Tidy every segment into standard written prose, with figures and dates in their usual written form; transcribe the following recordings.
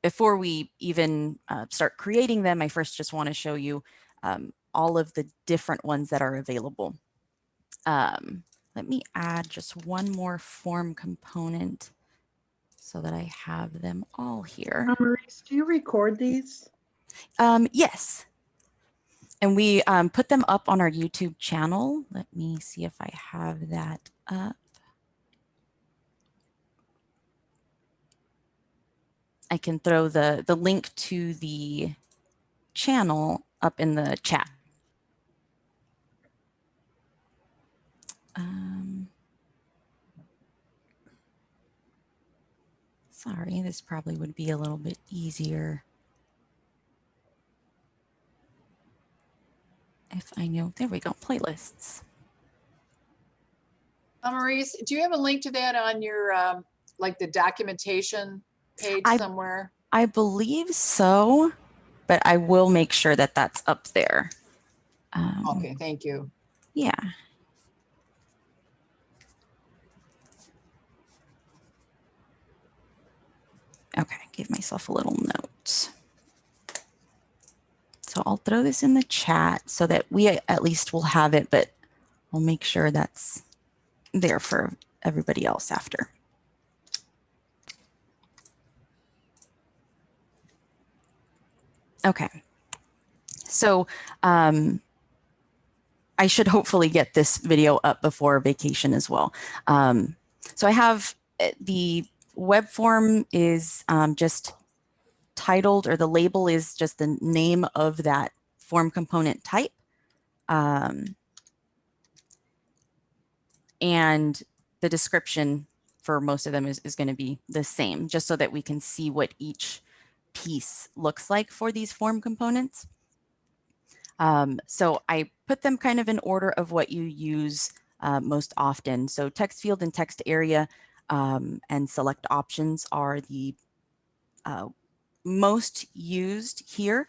before we even start creating them, I first just want to show you all of the different ones that are available. Let me add just one more form component so that I have them all here. Amaris, do you record these? Yes. And we put them up on our YouTube channel. Let me see if I have that up. I can throw the link to the channel up in the chat. Sorry, this probably would be a little bit easier if I know. There we go, playlists. Amaris, do you have a link to that on your, like the documentation page somewhere? I believe so, but I will make sure that that's up there. Okay, thank you. Yeah. Okay, give myself a little note. So I'll throw this in the chat so that we at least will have it, but I'll make sure that's there for everybody else after. Okay, so I should hopefully get this video up before vacation as well. So I have the web form is just titled, or the label is just the name of that form component type. And the description for most of them is going to be the same, just so that we can see what each piece looks like for these form components. So I put them kind of in order of what you use most often. So text field and text area and select options are the most used here.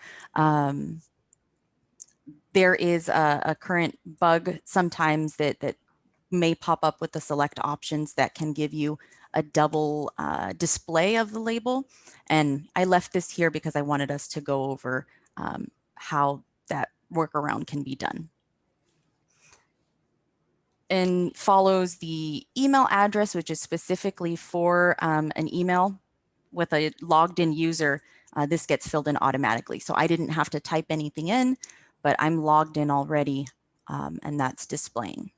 There is a current bug sometimes that may pop up with the select options that can give you a double display of the label. And I left this here because I wanted us to go over how that workaround can be done. And follows the email address, which is specifically for an email with a logged in user. This gets filled in automatically. So I didn't have to type anything in, but I'm logged in already, and that's displaying.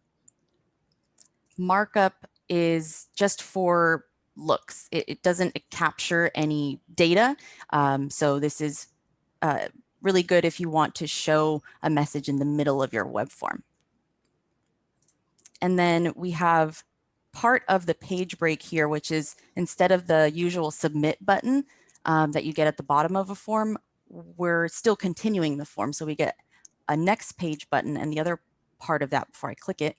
Markup is just for looks. It doesn't capture any data. So this is really good if you want to show a message in the middle of your web form. And then we have part of the page break here, which is instead of the usual submit button that you get at the bottom of a form, we're still continuing the form. So we get a next page button, and the other part of that before I click it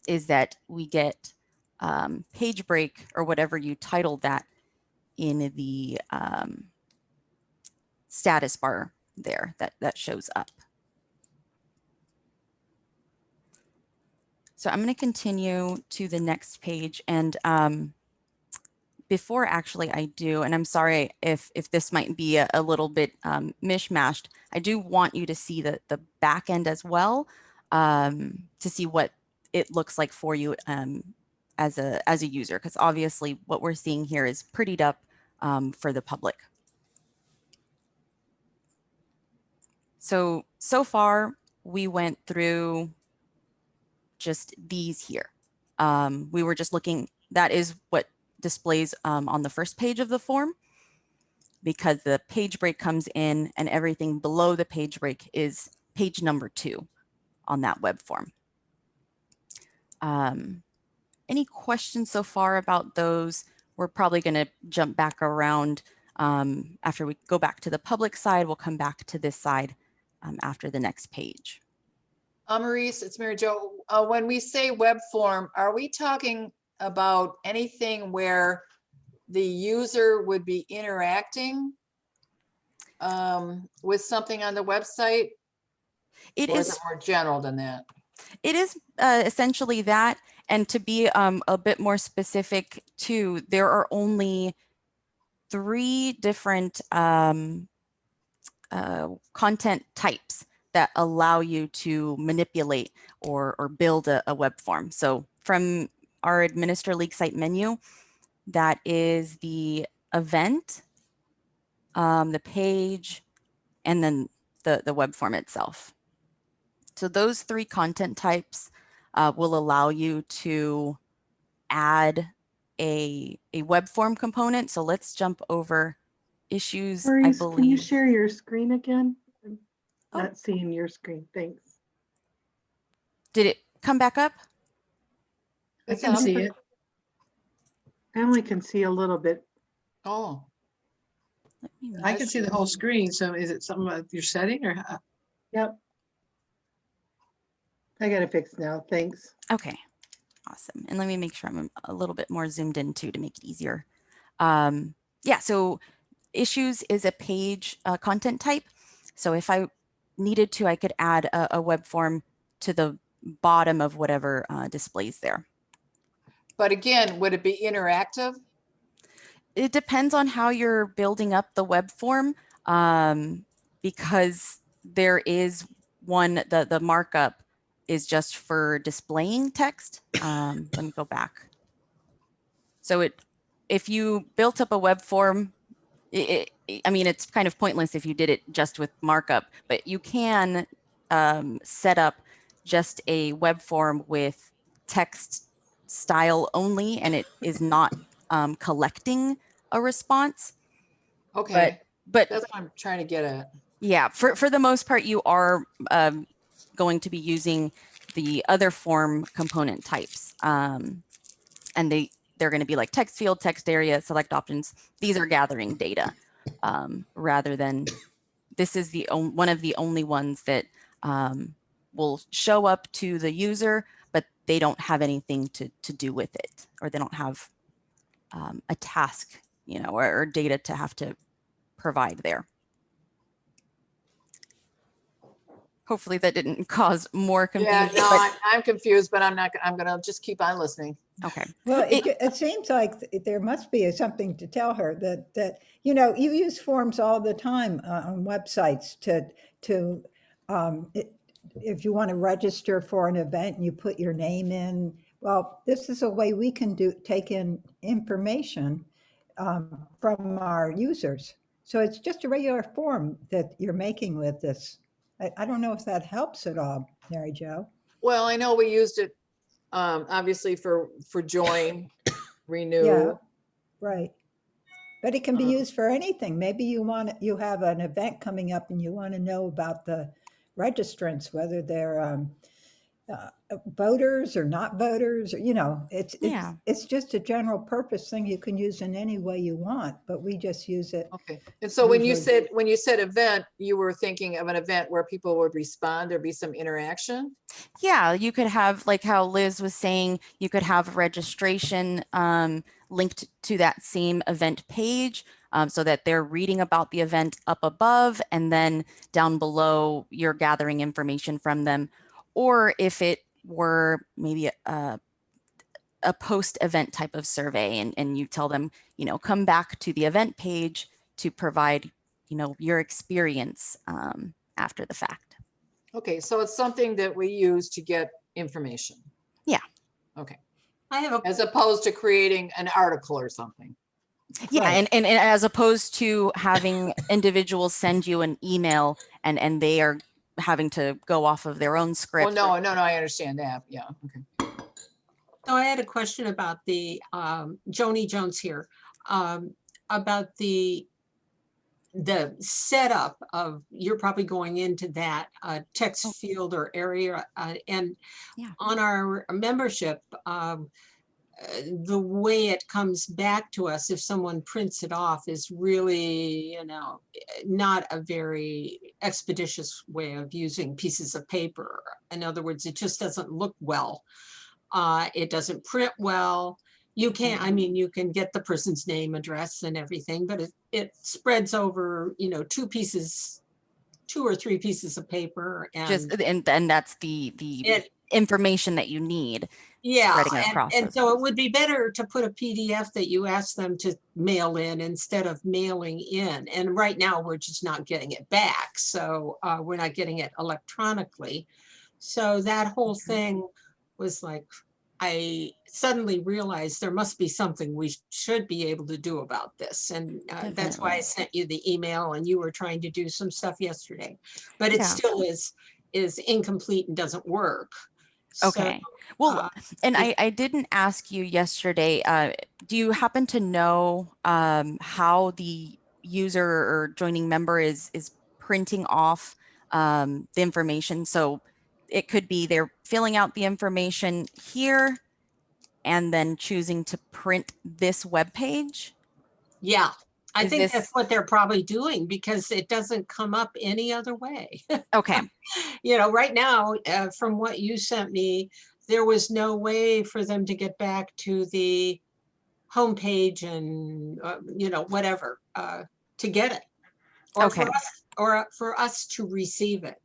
is that we get page break, or whatever you titled that, in the status bar there that shows up. So I'm going to continue to the next page, and before actually I do, and I'm sorry if this might be a little bit mishmashed, I do want you to see the back end as well, to see what it looks like for you as a user, because obviously what we're seeing here is prettied up for the public. So far we went through just these here. We were just looking, that is what displays on the first page of the form, because the page break comes in and everything below the page break is page number 2 on that web form. Any questions so far about those? We're probably going to jump back around after we go back to the public side. We'll come back to this side after the next page. Amaris, it's Mary Jo. When we say web form, are we talking about anything where the user would be interacting with something on the website? Or is it more general than that? It is essentially that. And to be a bit more specific too, there are only three different content types that allow you to manipulate or build a web form. So from our Administer League Site menu, that is the event, the page, and then the web form itself. So those three content types will allow you to add a web form component. So let's jump over issues, I Maurice, can you believe. share your screen again? I'm Oh. not seeing your screen. Thanks. Did it come back up? I It's can up. see it. I only can see a little bit. Oh, Let me I make can see the whole screen. So is it something about your setting or? Yep. I got it fixed now. Thanks. Okay, awesome. And let me make sure I'm a little bit more zoomed in too to make it easier. Yeah, so issues is a page content type. So if I needed to, I could add a web form to the bottom of whatever displays there. but again, would it be interactive? It depends on how you're building up the web form, because there is one, the markup is just for displaying text. Let me go back. So if you built up a web form, I mean, it's kind of pointless if you did it just with markup, but you can set up just a web form with text style only, and it is not collecting a response. Okay, But that's what I'm trying to get at. yeah, for the most part, you are going to be using the other form component types, and they're going to be like text field, text area, select options. These are gathering data, rather than this is one of the only ones that will show up to the user, but they don't have anything to do with it, or they don't have a task, you know, or data to have to provide there. Hopefully that didn't cause more Yeah, confusion. no, but- I'm confused, but I'm gonna just keep on listening. okay. Well, it seems like there must be something to tell her that you know, you use forms all the time on websites to if you want to register for an event and you put your name in. Well, this is a way we can take in information from our users. So it's just a regular form that you're making with this. I don't know if that helps at all, Mary Jo. Well, I know we used it, obviously for join, renew. Yeah. Right. But it can be Um, used for anything. Maybe you have an event coming up and you want to know about the registrants, whether they're voters or not voters, or, you know, Yeah. it's just a general purpose thing you can use in any way you want, but we just use it. Okay, and so when you Usually- said event, you were thinking of an event where people would respond, there'd be some interaction? Yeah, you could have, like how Liz was saying, you could have registration linked to that same event page, so that they're reading about the event up above, and then down below you're gathering information from them. Or if it were maybe a post-event type of survey, and you tell them, you know, come back to the event page to provide, you know, your experience after the fact. Okay, so it's something that we use to get information. Yeah. Okay, I have a, as opposed to creating an article or something. Yeah, Right. and as opposed to having individuals send you an email and they are having to go off of their own Well, script. no, I understand that, yeah, okay. so I had a question about the, Joni Jones here, about the setup of, you're probably going into that text Oh. field or area, and Yeah. on our membership, the way it comes back to us if someone prints it off is really, you know, not a very expeditious way of using pieces of paper. In other words, it just doesn't look well. It doesn't print well. You can't, I mean, you can get the person's name, address and everything, but it spreads over, you know, two or three pieces of paper, and Just and that's the it information that you need. Yeah, Spreading it across and those so it ones. would be better to put a PDF that you ask them to mail in instead of mailing in. And right now, we're just not getting it back. So we're not getting it electronically. So that whole thing was like, I suddenly realized there must be something we should be able to do about this. And that's why I Definitely. sent you the email, and you were trying to do some stuff yesterday. But it Yeah. still is incomplete and doesn't work. So, Okay. Well, uh, and if- I didn't ask you yesterday, do you happen to know how the user or joining member is printing off the information? So it could be they're filling out the information here and then choosing to print this web page. Yeah, I Is think that's this what they're probably doing because it doesn't come up any other way. okay? You know, right now, from what you sent me, there was no way for them to get back to the homepage and, you know, whatever, to get it. Or Okay. for us to receive it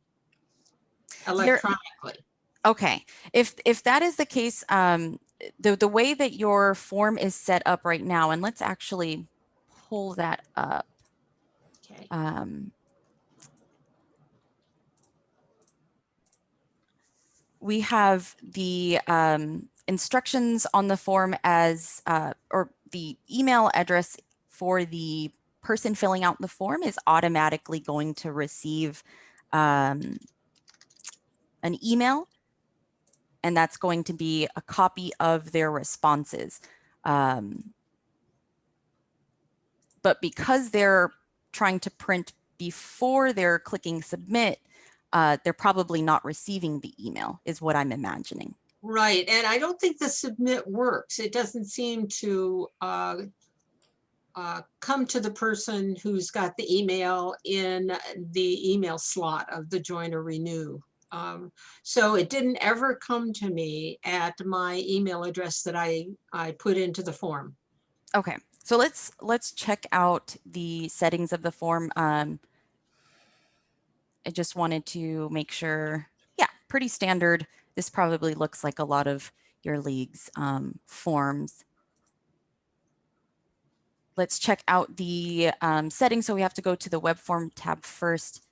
There, electronically. okay. If that is the case, the way that your form is set up right now, and let's actually pull that up. Okay. We have the instructions on the form as, or the email address for the person filling out the form is automatically going to receive an email, and that's going to be a copy of their responses. But because they're trying to print before they're clicking submit, they're probably not receiving the email, is what I'm imagining. Right, and I don't think the submit works. It doesn't seem to come to the person who's got the email in the email slot of the join or renew. So it didn't ever come to me at my email address that I put into the form. Okay, so let's check out the settings of the form. I just wanted to make sure, yeah, pretty standard. This probably looks like a lot of your league's forms. Let's check out the settings. So we have to go to the web form tab first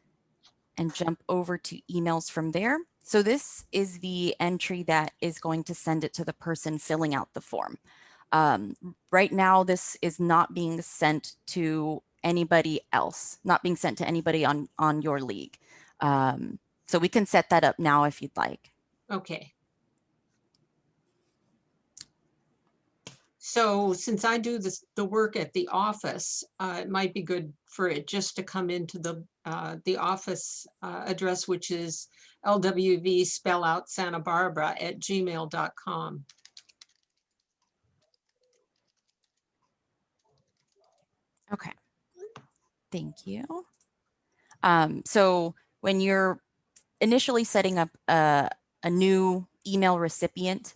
and jump over to emails from there. So this is the entry that is going to send it to the person filling out the form. Right now, this is not being sent to anybody else, not being sent to anybody on your league. So we can set that up now if you'd like. Okay. So since I do the work at the office, it might be good for it just to come into the office address, which is LWV spell out Santa Barbara @gmail.com. Okay, thank you. So when you're initially setting up a new email recipient,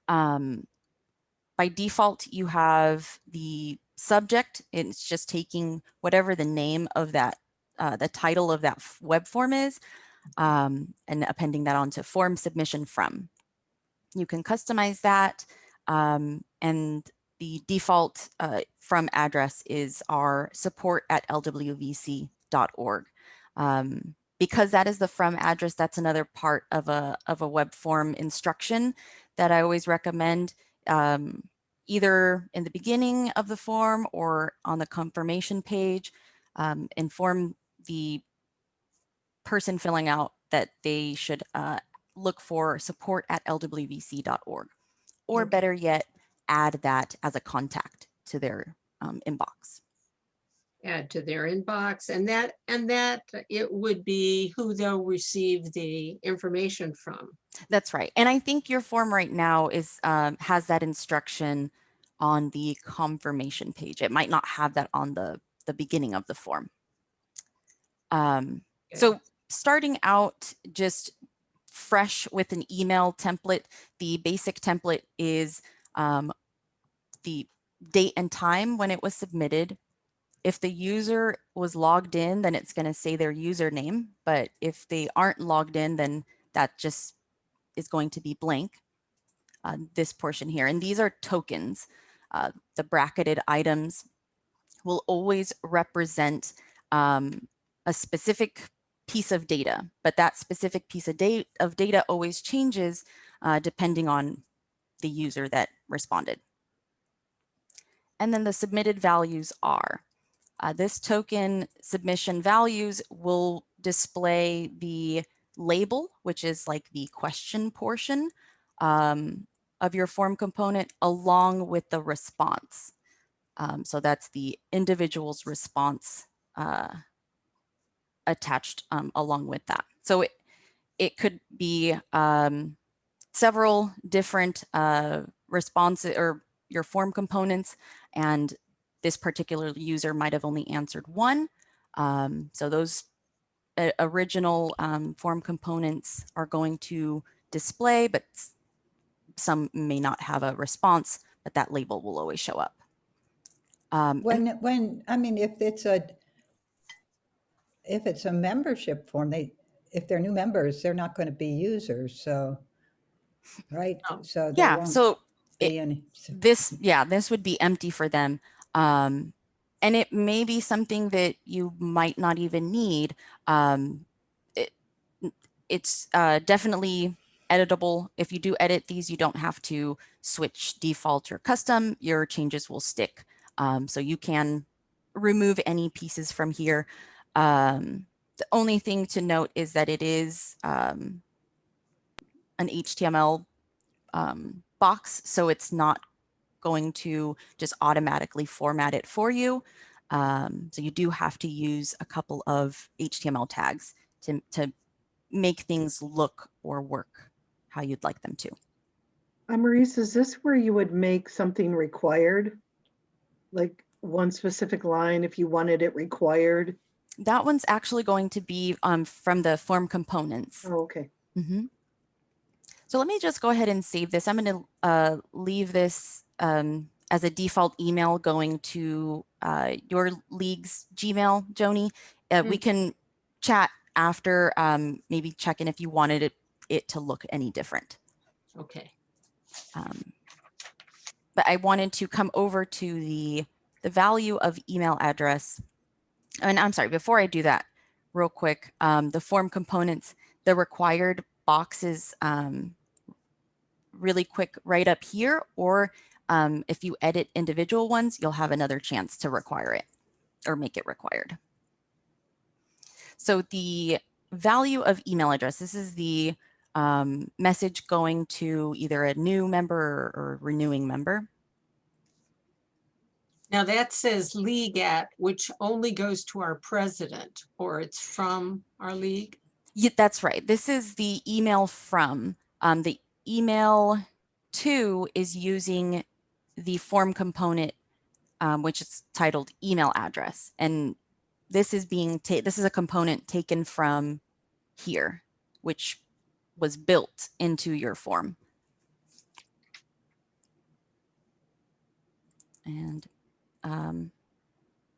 by default, you have the subject. It's just taking whatever the name of that, the title of that web form is, and appending that onto form submission from. You can customize that, and the default from address is our support@lwvc.org. Because that is the from address, that's another part of a web form instruction that I always recommend, either in the beginning of the form or on the confirmation page. Inform the person filling out that they should look for support@lwvc.org, or Okay. better yet, add that as a contact to their inbox. Add to their inbox, and that it would be who they'll receive the information from. That's right. And I think your form right now is has that instruction on the confirmation page. It might not have that on the beginning of the form. So starting out just fresh with an email template, the basic template is the date and time when it was submitted. If the user was logged in, then it's going to say their username. But if they aren't logged in, then that just is going to be blank, this portion here. And these are tokens. The bracketed items will always represent a specific piece of data, but that specific piece of data always changes depending on the user that responded. And then the submitted values are, this token submission values will display the label, which is like the question portion of your form component, along with the response. So that's the individual's response attached along with that. So it could be several different responses or your form components, and this particular user might have only answered one. So those original form components are going to display, but some may not have a response, but that label will always show up. I mean, if it's a membership form, if they're new members, they're not going to be users. So, right. No. So they Yeah, won't so be any. this would be empty for them. And it may be something that you might not even need. It's definitely editable. If you do edit these, you don't have to switch default or custom. Your changes will stick. So you can remove any pieces from here. The only thing to note is that it is an HTML box, so it's not going to just automatically format it for you. So you do have to use a couple of HTML tags to make things look or work how you'd like them to. Amaris, is this where you would make something required? Like one specific line if you wanted it required? That one's actually going to be from the form components. Oh, okay. Mm-hmm. So let me just go ahead and save this. I'm going to leave this as a default email going to your league's Gmail, Joni. We can chat after, maybe check in if you wanted it to look any different. Okay. But I wanted to come over to the value of email address. And I'm sorry, before I do that, real quick, the form components, the required boxes, really quick right up here, or if you edit individual ones, you'll have another chance to require it or make it required. So the value of email address, this is the message going to either a new member or renewing member. Now that says league at, which only goes to our president, or it's from our league. Yeah, that's right. This is the email from. The email to is using the form component, which is titled email address. And this is this is a component taken from here, which was built into your form. And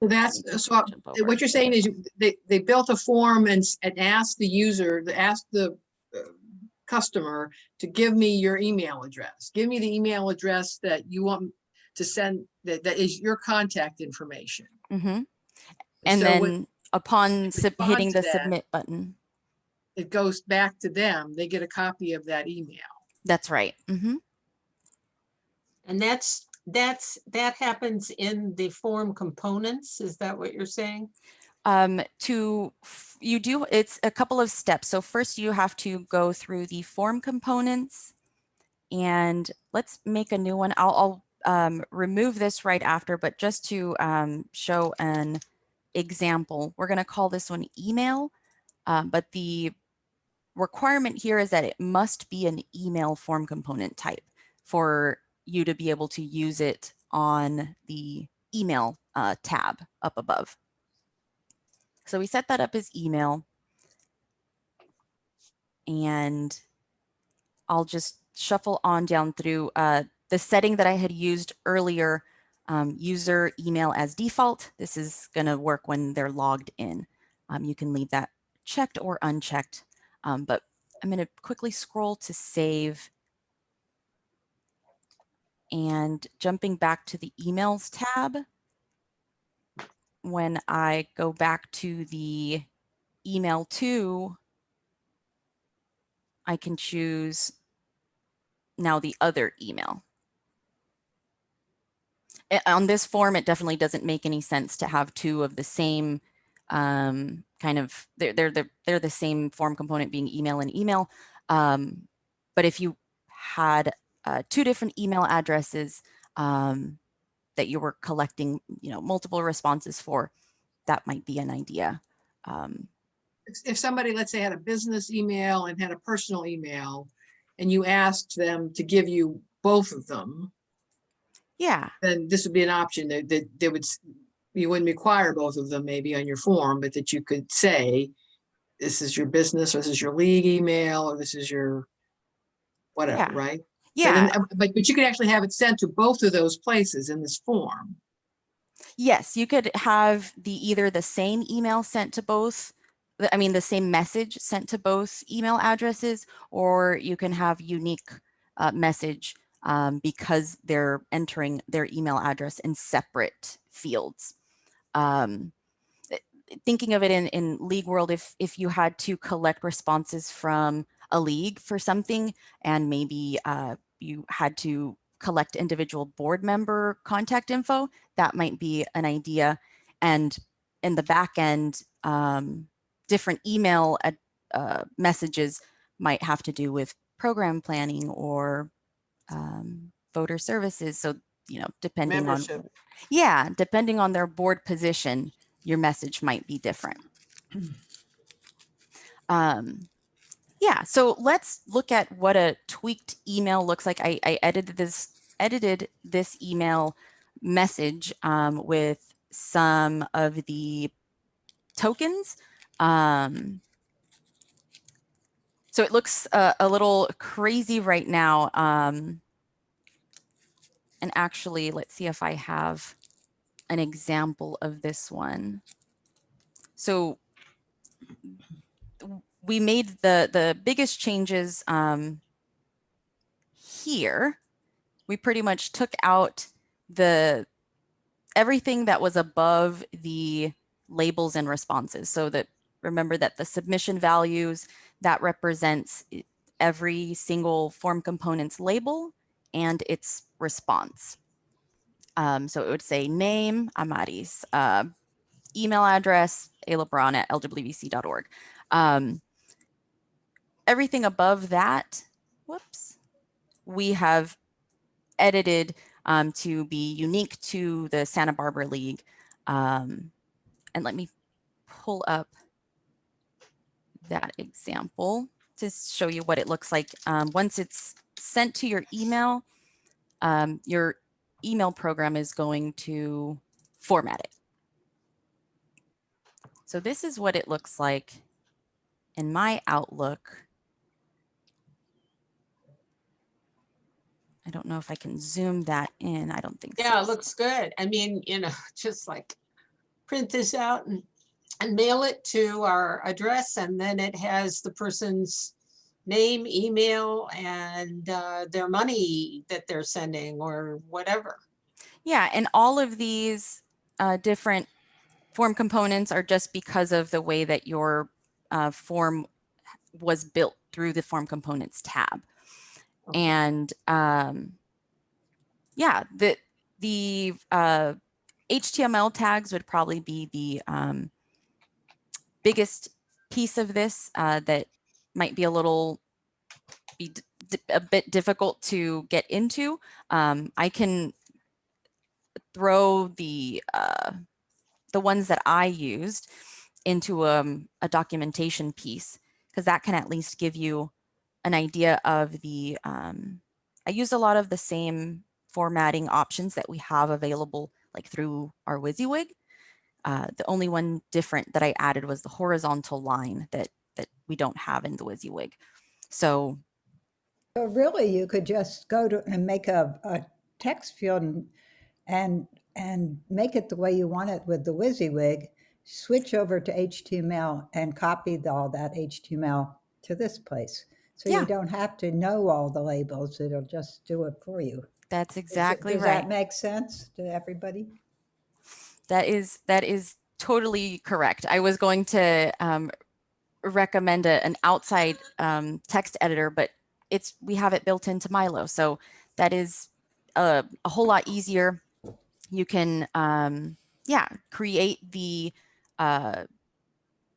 so that's so what you're saying is they built a form and asked the user, asked the customer to give me your email address. Give me the email address that you want to send, that is your contact information. mm-hmm. And so then upon hitting the that, submit button, it goes back to them. They get a copy of that email. That's right. Mm-hmm. And that happens in the form components. Is that what you're saying? It's a couple of steps. So first you have to go through the form components, and let's make a new one. I'll remove this right after, but just to show an example, we're going to call this one email, but the requirement here is that it must be an email form component type for you to be able to use it on the email tab up above. So we set that up as email, and I'll just shuffle on down through the setting that I had used earlier, user email as default. This is going to work when they're logged in. You can leave that checked or unchecked, but I'm going to quickly scroll to save. And jumping back to the emails tab, when I go back to the email to, I can choose now the other email. On this form, it definitely doesn't make any sense to have two of the same kind of, they're the same form component being email and email. But if you had two different email addresses that you were collecting, multiple responses for, that might be an idea. If somebody, let's say, had a business email and had a personal email, and you asked them to give you both of them, Yeah. then this would be an option that they would, you wouldn't require both of them maybe on your form, but that you could say, this is your business, or this is your league email, or this is your whatever, Yeah. right? Yeah. But you could actually have it sent to both of those places in this form. Yes, you could have either the same email sent to both, the same message sent to both email addresses, or you can have unique message because they're entering their email address in separate fields. Thinking of it in league world, if you had to collect responses from a league for something, and maybe you had to collect individual board member contact info, that might be an idea. And in the back end, different email messages might have to do with program planning or voter services. So, depending Membership. depending on their board position, your message might be different. So let's look at what a tweaked email looks like. I edited this email message with some of the tokens. So it looks a little crazy right now. And actually, let's see if I have an example of this one. So we made the biggest changes here. We pretty much took out everything that was above the labels and responses. So that, remember that the submission values, that represents every single form component's label and its response. So it would say name, Amaris, email address, alebron@lwvc.org. Everything above that, we have edited to be unique to the Santa Barbara League. And let me pull up that example to show you what it looks like. Once it's sent to your email program is going to format it. So this is what it looks like in my Outlook. I don't know if I can zoom that in. I don't think so. Yeah, it looks good. I mean, just like print this out and mail it to our address, and then it has the person's name, email, and their money that they're sending or whatever. Yeah, and all of these different form components are just because of the way that your form was built through the form components tab. Okay. And the HTML tags would probably be the biggest piece of this that might be a bit difficult to get into. I can throw the ones that I used into a documentation piece, because that can at least give you an idea of the, I used a lot of the same formatting options that we have available like through our WYSIWYG. The only one different that I added was the horizontal line that we don't have in the WYSIWYG. So really, you could just go to and make a text field and make it the way you want it with the WYSIWYG, switch over to HTML and copy all that HTML to this place. So Yeah. you don't have to know all the labels. It'll just do it for you. That's exactly Does right. that make sense to everybody? That is totally correct. I was going to recommend an outside text editor, but we have it built into Milo, so that is a whole lot easier. You can create the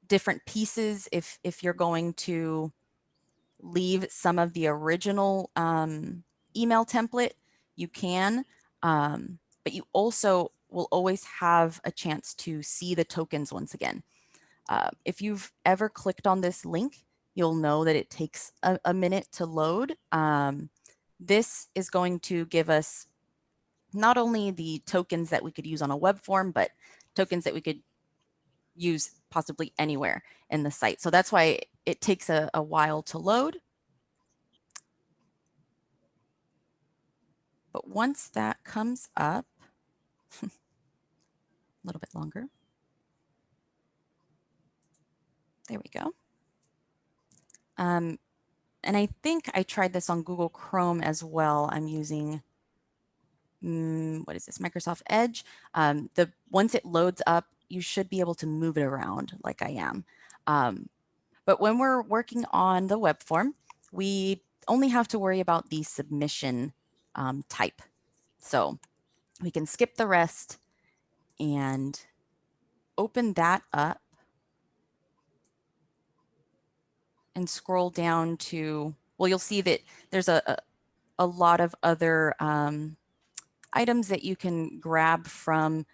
different pieces if you're going to leave some of the original email template, you can, but you also will always have a chance to see the tokens once again. If you've ever clicked on this link, you'll know that it takes a minute to load. This is going to give us not only the tokens that we could use on a web form, but tokens that we could use possibly anywhere in the site. So that's why it takes a while to load. But once that comes up, a little bit longer. There we go. And I think I tried this on Google Chrome as well. I'm using, what is this, Microsoft Edge. Once it loads up, you should be able to move it around like I am. But when we're working on the web form, we only have to worry about the submission type. So we can skip the rest and open that up and scroll down to, well, you'll see that there's a lot of other items that you can grab from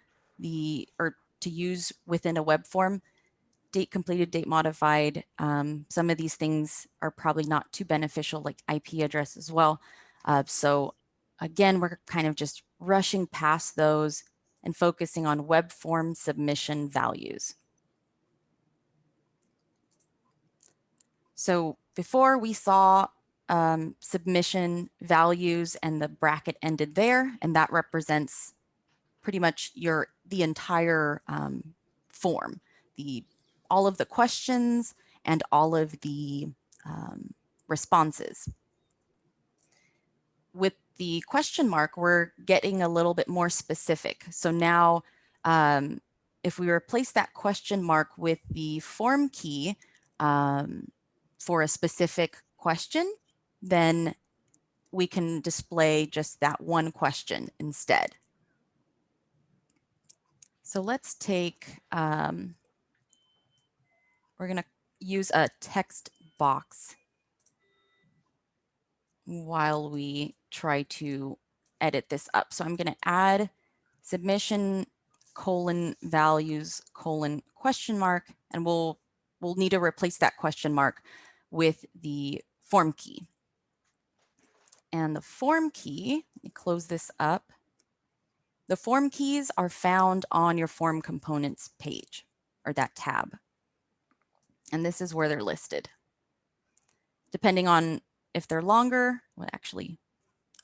or to use within a web form. Date completed, date modified. Some of these things are probably not too beneficial, like IP address as well. So again, we're kind of just rushing past those and focusing on web form submission values. So before we saw submission values and the bracket ended there, and that represents pretty much the entire form, all of the questions and all of the responses. With the question mark, we're getting a little bit more specific. So now if we replace that question mark with the form key for a specific question, then we can display just that one question instead. So let's take, we're going to use a text box while we try to edit this up. So I'm going to add submission : values : question mark, and we'll need to replace that question mark with the form key. And the form key, let me close this up. The form keys are found on your form components page, or that tab. And this is where they're listed. Depending on if they're longer, well, actually,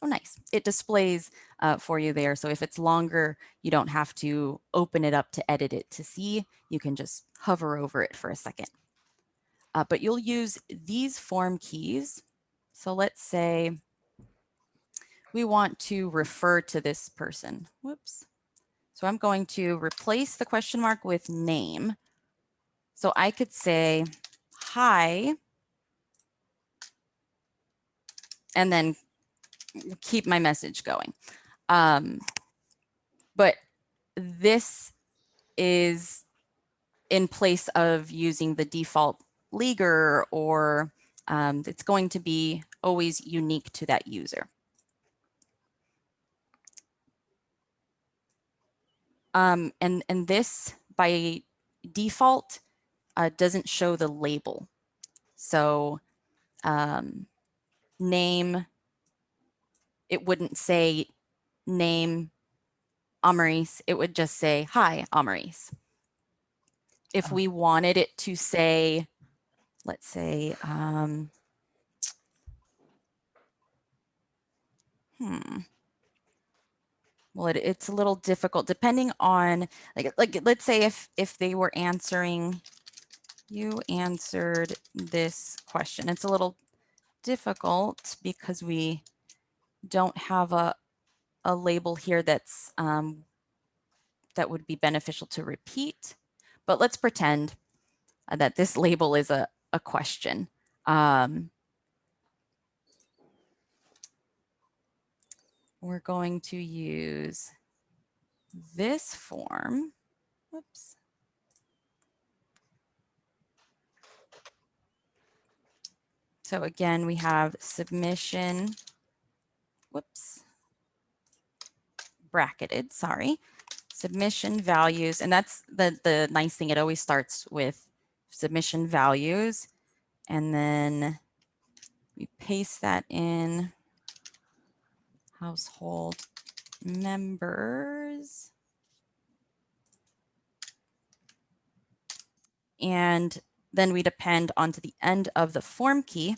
oh, nice. It displays for you there. So if it's longer, you don't have to open it up to edit it to see. You can just hover over it for a second. But you'll use these form keys. So let's say we want to refer to this person. Whoops. So I'm going to replace the question mark with name. So I could say, hi, and then keep my message going. But this is in place of using the default leaguer, or it's going to be always unique to that user. And this by default doesn't show the label. So name, it wouldn't say name Amaris, it would just say, hi, Amaris. If we wanted it to say, let's say, well, it's a little difficult depending on, like let's say if they were answering, you answered this question. It's a little difficult because we don't have a label here that's that would be beneficial to repeat, but let's pretend that this label is a question. We're going to use this form. Whoops. So again, we have submission, whoops, bracketed, sorry, submission values. And that's the nice thing. It always starts with submission values. And then we paste that in household members. And then we depend onto the end of the form key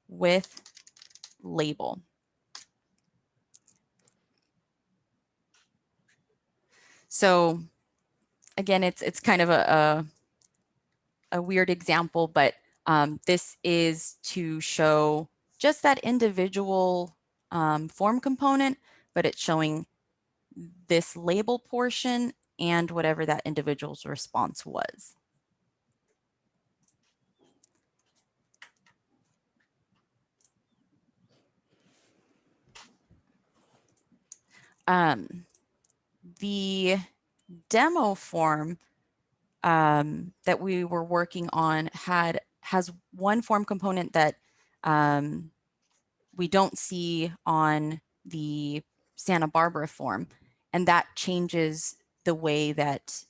with label. So again, it's kind of a weird example, but this is to show just that individual form component, but it's showing this label portion and whatever that individual's response was. The demo form that we were working on has one form component that we don't see on the Santa Barbara form, and that changes the way that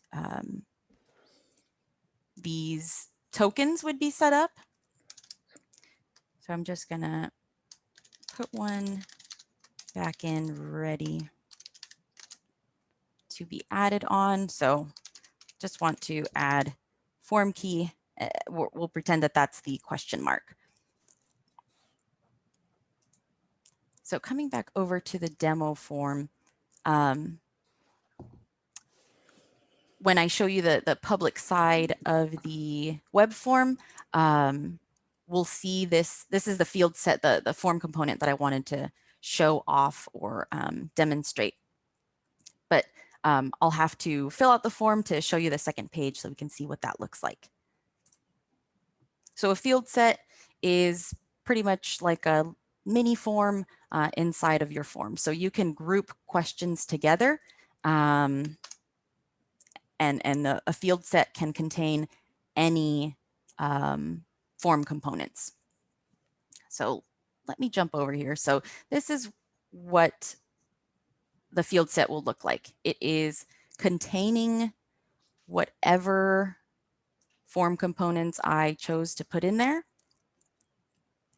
these tokens would be set up. So I'm just gonna put one back in ready to be added on. So just want to add form key. We'll pretend that that's the question mark. So coming back over to the demo form, when I show you the public side of the web form, we'll see this is the field set, the form component that I wanted to show off or demonstrate. But I'll have to fill out the form to show you the second page so we can see what that looks like. So a field set is pretty much like a mini form inside of your form. So you can group questions together, and a field set can contain any form components. So let me jump over here. So this is what the field set will look like. It is containing whatever form components I chose to put in there.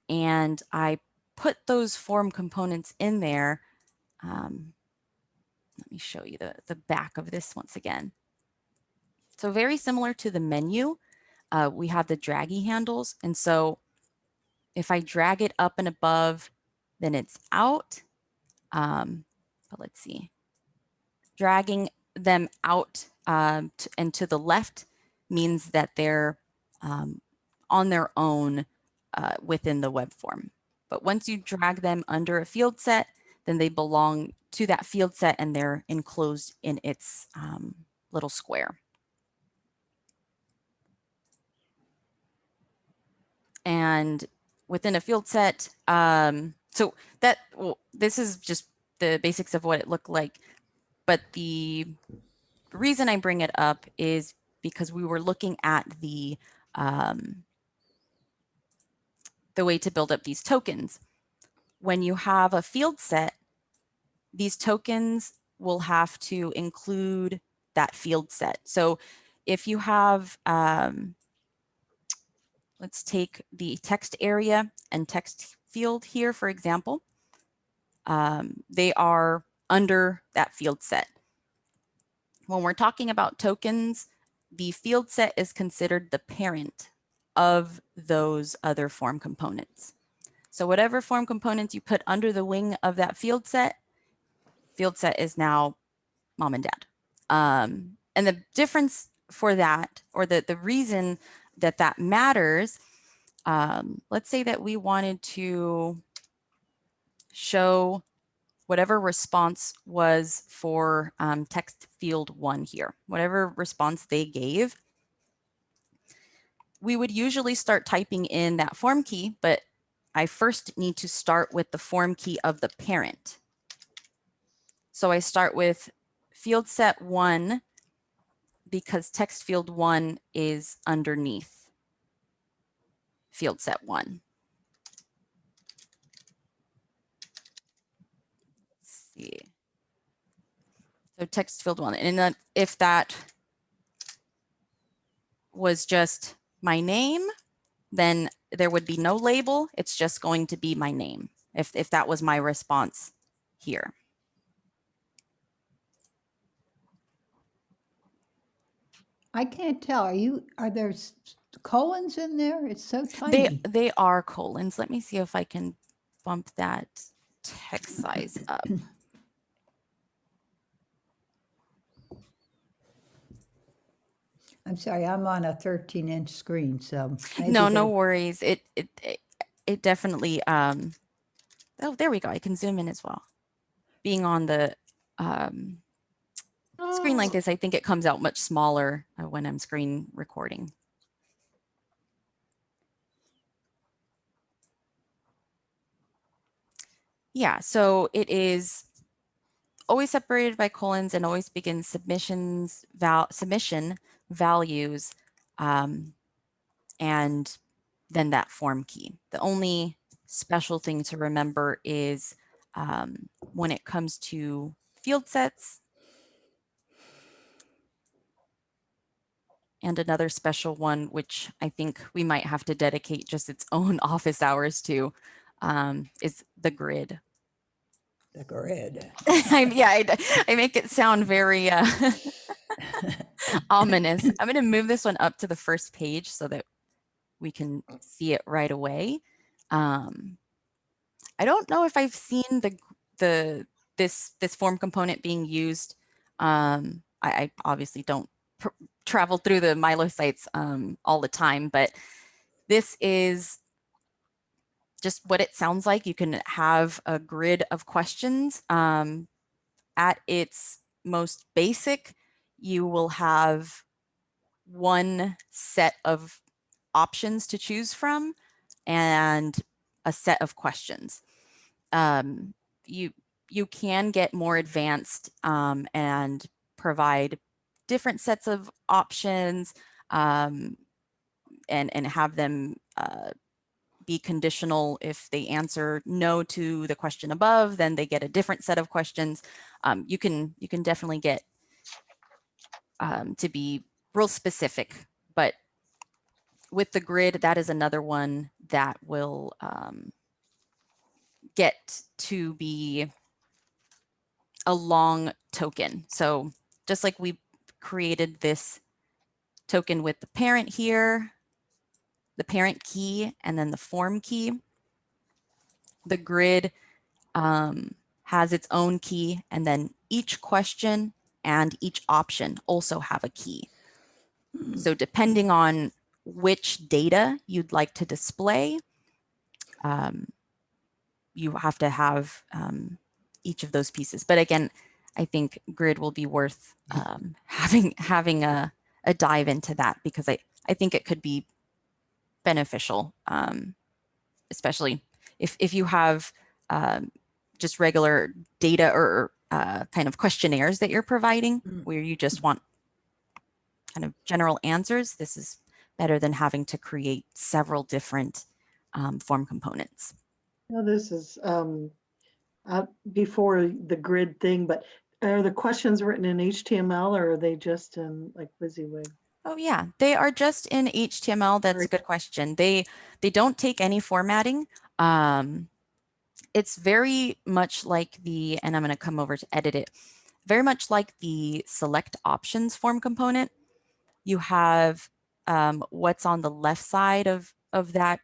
And I put those form components in there. Let me show you the back of this once again. So very similar to the menu, we have the draggy handles. And so if I drag it up and above, then it's out. But let's see, dragging them out and to the left means that they're on their own within the web form. But once you drag them under a field set, then they belong to that field set and they're enclosed in its little square. And within a field set, so that, well, this is just the basics of what it looked like. But the reason I bring it up is because we were looking at the way to build up these tokens. When you have a field set, these tokens will have to include that field set. So if you have, let's take the text area and text field here, for example. They are under that field set. When we're talking about tokens, the field set is considered the parent of those other form components. So whatever form components you put under the wing of that field set is now mom and dad. And the difference for that, or the reason that that matters, let's say that we wanted to show whatever response was for text field 1 here, whatever response they gave. We would usually start typing in that form key, but I first need to start with the form key of the parent. So I start with field set 1 because text field 1 is underneath field set 1. Let's see. So text field 1, and then if that was just my name, then there would be no label. It's just going to be my name if that was my response here. I can't tell. Are there colons in there? It's so tiny. They are colons. Let me see if I can bump that text size up. I'm sorry, I'm on a 13-inch screen, so maybe No, no they're- worries. It definitely oh, there we go. I can zoom in as well. Being on the screen like this, I think it comes out much smaller when I'm screen recording. Yeah, so it is always separated by colons and always begins submission values and then that form key. The only special thing to remember is when it comes to field sets, and another special one, which I think we might have to dedicate just its own office hours to, is the grid. the grid. I make it sound very ominous. I'm going to move this one up to the first page so that we can see it right away. I don't know if I've seen this form component being used. I obviously don't travel through the Milo sites all the time, but this is just what it sounds like. You can have a grid of questions. At its most basic, you will have one set of options to choose from and a set of questions. You can get more advanced and provide different sets of options and have them be conditional. If they answer no to the question above, then they get a different set of questions. You can definitely get to be real specific, but with the grid, that is another one that will get to be a long token. So just like we created this token with the parent here, the parent key, and then the form key, the grid has its own key, and then each question and each option also have a key. So depending on which data you'd like to display, you have to have each of those pieces. But again, I think grid will be worth having a dive into that, because I think it could be beneficial, especially if you have just regular data or kind of questionnaires that you're providing where you just want kind of general answers. This is better than having to create several different form components. Now, this is before the grid thing, but are the questions written in HTML or are they just in like WYSIWYG? Oh yeah, they are just in HTML. That's a good question. They don't take any formatting. It's very much like and I'm going to come over to edit it, very much like the select options form component. You have what's on the left side of that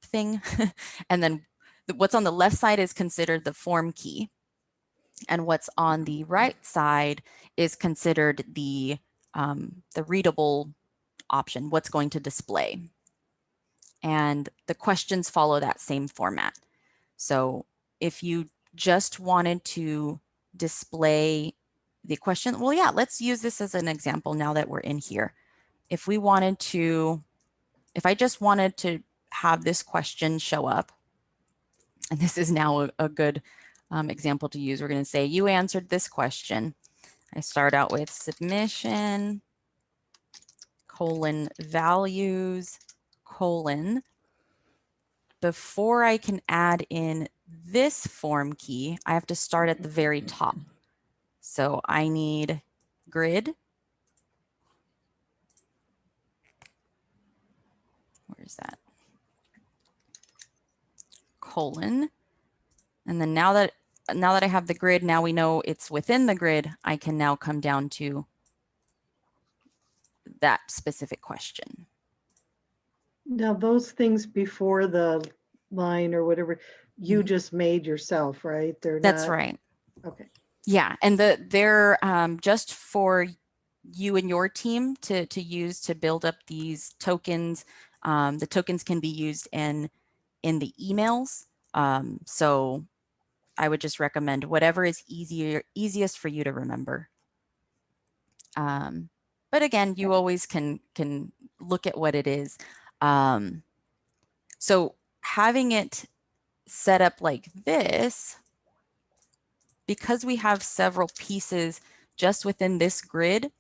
thing, and then what's on the left side is considered the form key, and what's on the right side is considered the readable option, what's going to display. and the questions follow that same format. So if you just wanted to display the question, well, yeah, let's use this as an example now that we're in here. If we wanted to, if I just wanted to have this question show up, and this is now a good example to use, we're going to say, you answered this question. I start out with submission, values, before I can add in this form key, I have to start at the very top. So I need grid. Where's that? Colon. And then now that I have the grid, now we know it's within the grid, I can now come down to that specific question. Now, those things before the line or whatever, you just made yourself, right? They're That's not. right. Okay. Yeah, and they're just for you and your team to use to build up these tokens. The tokens can be used in the emails. So I would just recommend whatever is easiest for you to remember. But again, you always can look at what it is. So having it set up like this, because we have several pieces just within this grid,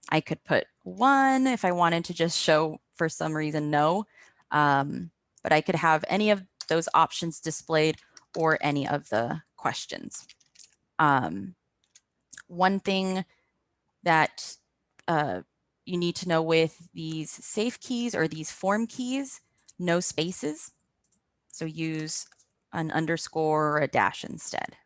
I could put 1 if I wanted to just show for some reason no, but I could have any of those options displayed or any of the questions. One thing that you need to know with these safe keys or these form keys, no spaces. So use an underscore or a dash instead.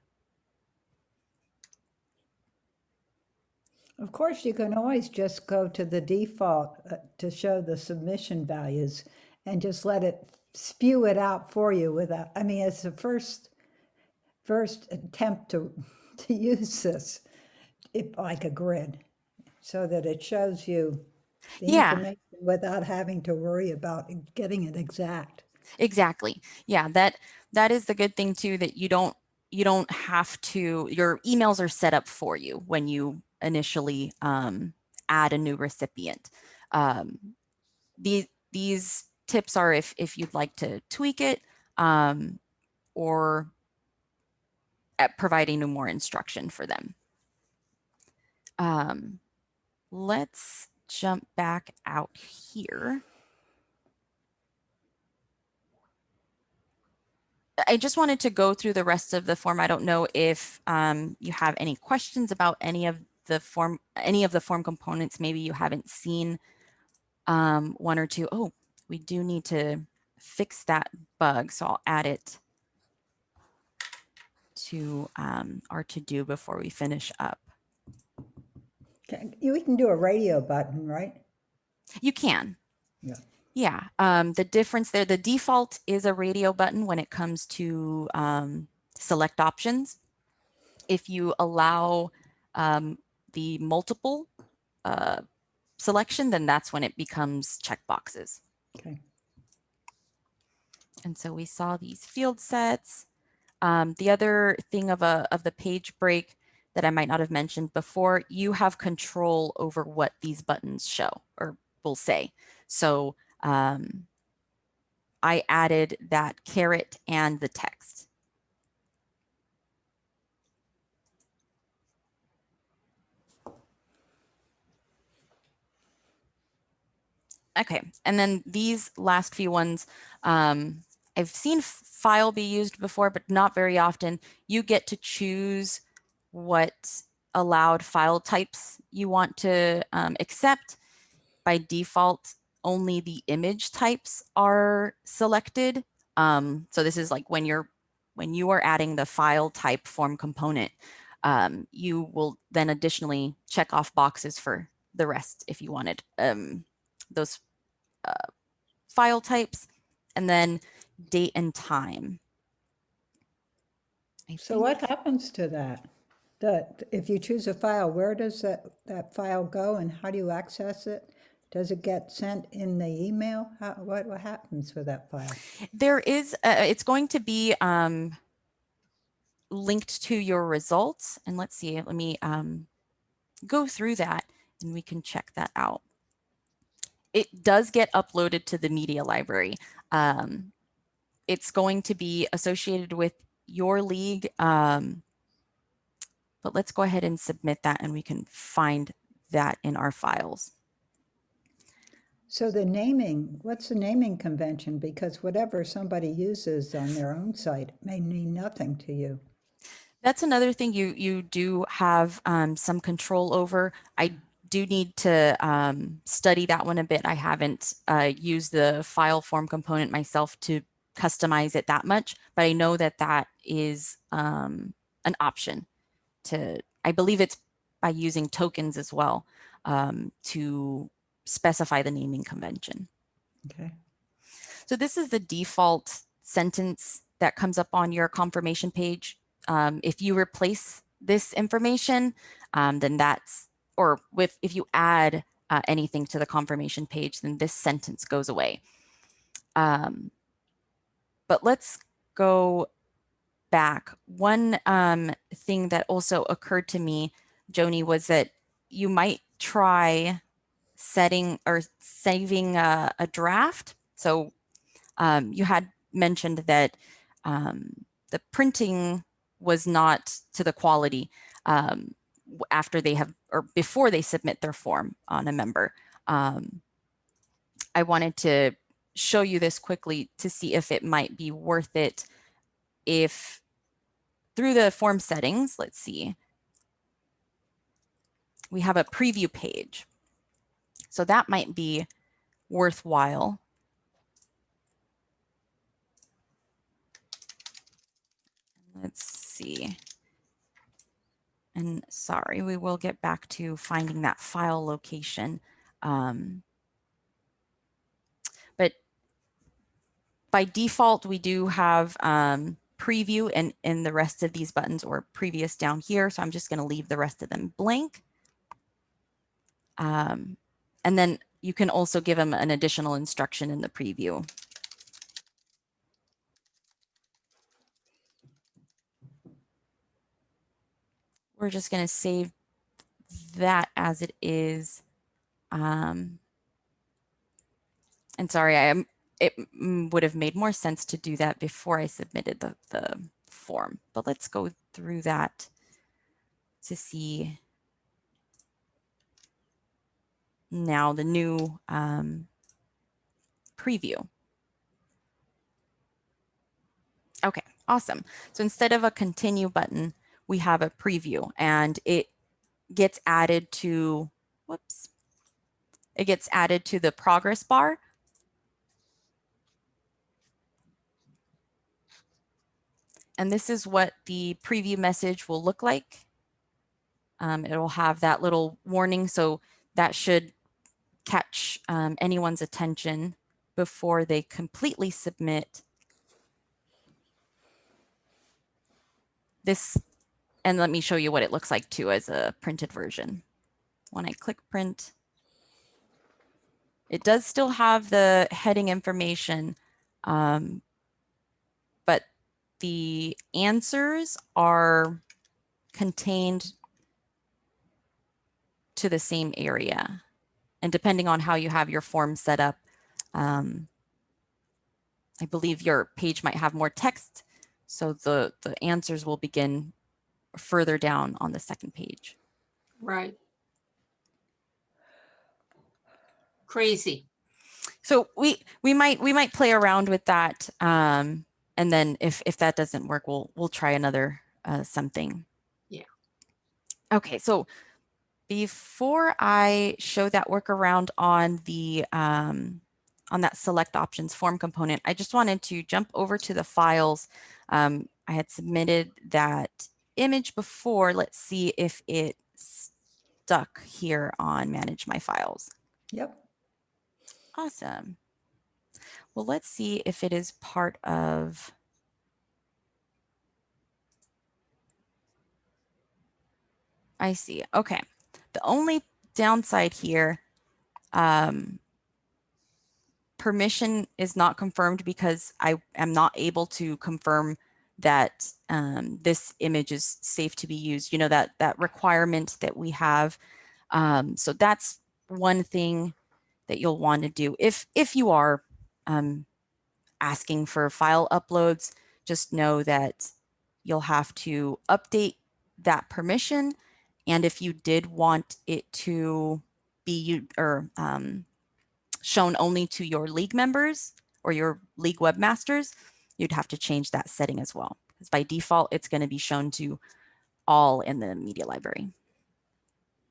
Of course, you can always just go to the default to show the submission values and just let it spew it out for you without, I mean, it's the first attempt to use this like a grid so that it shows you the information without having to worry about getting it exact. Exactly. Yeah, that is the good thing too, that you don't have to, your emails are set up for you when you initially add a new recipient. These tips are if you'd like to tweak it or at providing more instruction for them. Let's jump back out here. I just wanted to go through the rest of the form. I don't know if you have any questions about any of the form components. Maybe you haven't seen 1 or 2. Oh, we do need to fix that bug, so I'll add it to our to-do before we finish up. We can do a radio button, right? You can. Yeah. Yeah, the difference there, the default is a radio button when it comes to select options. If you allow the multiple selection, then that's when it becomes checkboxes. Okay. And so we saw these field sets. The other thing of the page break that I might not have mentioned before, you have control over what these buttons show or will say. So I added that caret and the text. Okay, and then these last few ones, I've seen file be used before, but not very often. You get to choose what allowed file types you want to accept. By default, only the image types are selected. So this is like when you are adding the file type form component, you will then additionally check off boxes for the rest if you wanted those file types, and then date and time. So what happens to that? If you choose a file, where does that file go and how do you access it Does it get sent in the email? What happens with that file? There is, it's going to be linked to your results. And let's see, let me go through that and we can check that out. It does get uploaded to the media library. It's going to be associated with your league, but let's go ahead and submit that and we can find that in our files. So the naming, what's the naming convention? Because whatever somebody uses on their own site may mean nothing to you. That's another thing you do have some control over. I do need to study that one a bit. I haven't used the file form component myself to customize it that much, but I know that that is an option to, I believe it's by using tokens as well to specify the naming convention. Okay. So this is the default sentence that comes up on your confirmation page. If you replace this information, then that's, or if you add anything to the confirmation page, then this sentence goes away. But let's go back. One thing that also occurred to me, Joni, was that you might try setting or saving a draft. So you had mentioned that the printing was not to the quality after they have, or before they submit their form on a member. I wanted to show you this quickly to see if it might be worth it if through the form settings, let's see, we have a preview page. So that might be worthwhile. Let's see. And sorry, we will get back to finding that file location. But by default, we do have preview and in the rest of these buttons, or previous down here. So I'm just going to leave the rest of them blank. And then you can also give them an additional instruction in the preview. We're just going to save that as it is. And sorry, it would have made more sense to do that before I submitted the form, but let's go through that to see now the new preview. Okay, awesome. So instead of a continue button, we have a preview, and it gets added to, whoops, it gets added to the progress bar. And this is what the preview message will look like. It'll have that little warning, so that should catch anyone's attention before they completely submit this. And let me show you what it looks like too as a printed version. When I click print, it does still have the heading information, but the answers are contained to the same area. And depending on how you have your form set up, I believe your page might have more text, so the answers will begin further down on the second page. Right. Crazy. So we might play around with that, and then if that doesn't work, we'll try another something. Yeah. Okay, so before I show that workaround on the on that select options form component, I just wanted to jump over to the files. I had submitted that image before. Let's see if it stuck here on manage my files. Yep. Awesome. Well, let's see if it is part of. I see. Okay. The only downside here Permission is not confirmed because I am not able to confirm that this image is safe to be used, you know, that requirement that we have. So that's one thing that you'll want to do. If you are asking for file uploads, just know that you'll have to update that permission. And if you did want it to be shown only to your league members or your league webmasters, you'd have to change that setting as well. Because by default, it's going to be shown to all in the media library.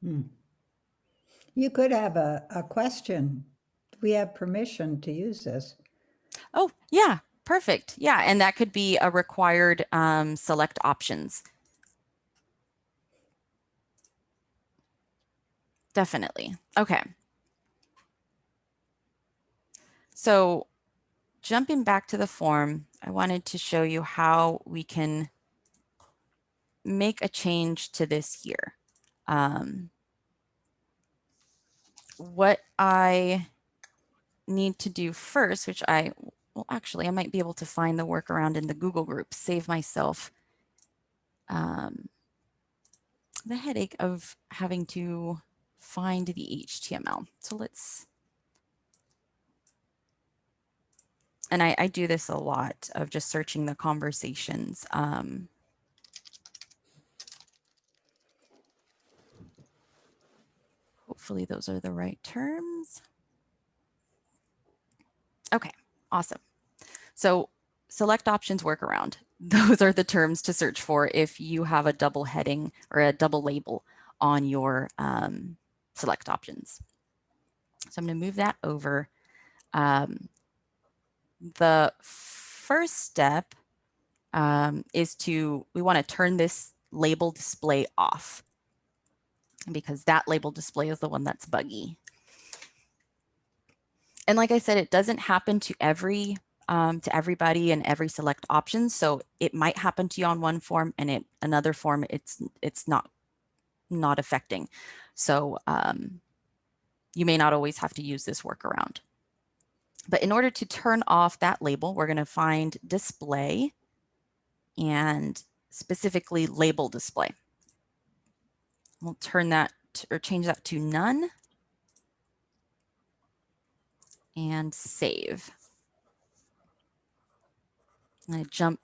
You could have a question. Do we have permission to use this? Oh, yeah, perfect. Yeah, and that could be a required select options. Definitely. Okay. So jumping back to the form, I wanted to show you how we can make a change to this here. What I need to do first, which well, actually, I might be able to find the workaround in the Google group, save myself the headache of having to find the HTML. So let's, and I do this a lot of just searching the conversations. Hopefully those are the right terms. Okay, awesome. So select options workaround. Those are the terms to search for if you have a double heading or a double label on your select options. So I'm going to move that over. The first step is we want to turn this label display off because that label display is the one that's buggy. And like I said, it doesn't happen to everybody and every select option. So it might happen to you on one form and another form it's not affecting. So you may not always have to use this workaround. But in order to turn off that label, we're going to find display and specifically label display. We'll turn that or change that to none and save. I'm going to jump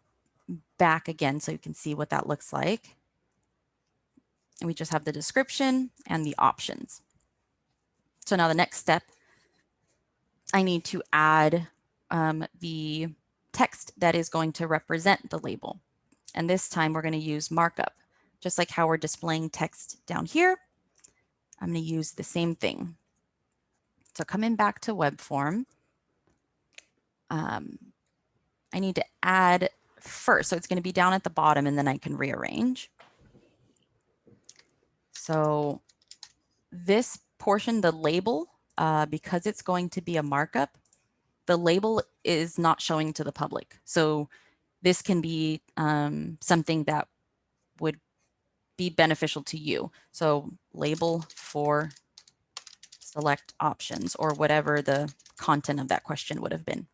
back again so you can see what that looks like. And we just have the description and the options. So now the next step, I need to add the text that is going to represent the label. And this time we're going to use markup. Just like how we're displaying text down here, I'm going to use the same thing. So coming back to web form, I need to add first. So it's going to be down at the bottom and then I can rearrange. So this portion, the label, because it's going to be a markup, the label is not showing to the public. So this can be something that would be beneficial to you. So label for select options or whatever the content of that question would have been.